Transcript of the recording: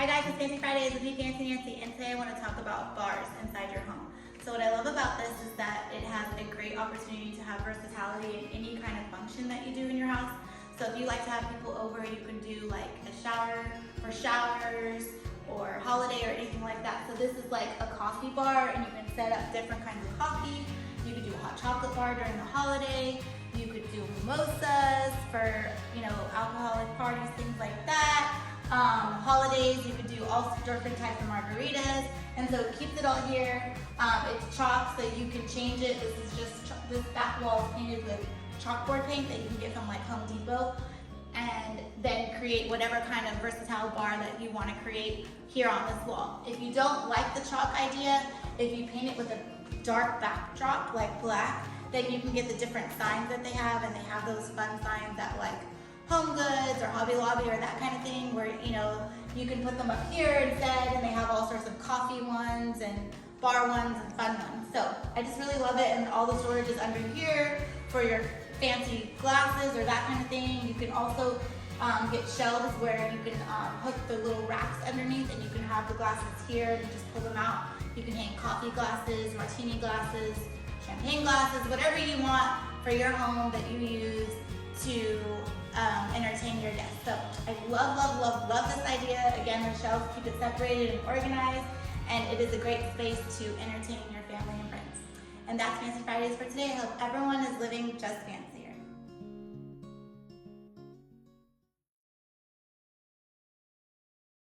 Hi guys, it's Fancy Fridays with me, Fancy Nancy, and today I want to talk about bars inside your home. So what I love about this is that it has a great opportunity to have versatility in any kind of function that you do in your house. So if you like to have people over, you can do like a shower for showers or holiday or anything like that. So this is like a coffee bar, and you can set up different kinds of coffee. You could do a hot chocolate bar during the holiday. You could do mimosas for, alcoholic parties, things like that. Holidays, you could do all different types of margaritas, and so it keeps it all here. It's chalk, so you can change it. This is just this back wall is painted with chalkboard paint that you can get from like Home Depot, and then create whatever kind of versatile bar that you want to create here on this wall. If you don't like the chalk idea, if you paint it with a dark backdrop like black, then you can get the different signs that they have, and they have those fun signs that like Home Goods or Hobby Lobby or that kind of thing, where you can put them up here instead, and they have all sorts of coffee ones and bar ones and fun ones. So I just really love it, and all the storage is under here for your fancy glasses or that kind of thing. You can also get shelves where you can hook the little racks underneath, and you can have the glasses here and just pull them out. You can hang coffee glasses, martini glasses, champagne glasses, whatever you want for your home that you use to entertain your guests. So I love this idea. Again, the shelves keep it separated and organized, and it is a great space to entertain your family and friends. And that's Fancy Fridays for today. I hope everyone is living just fancy.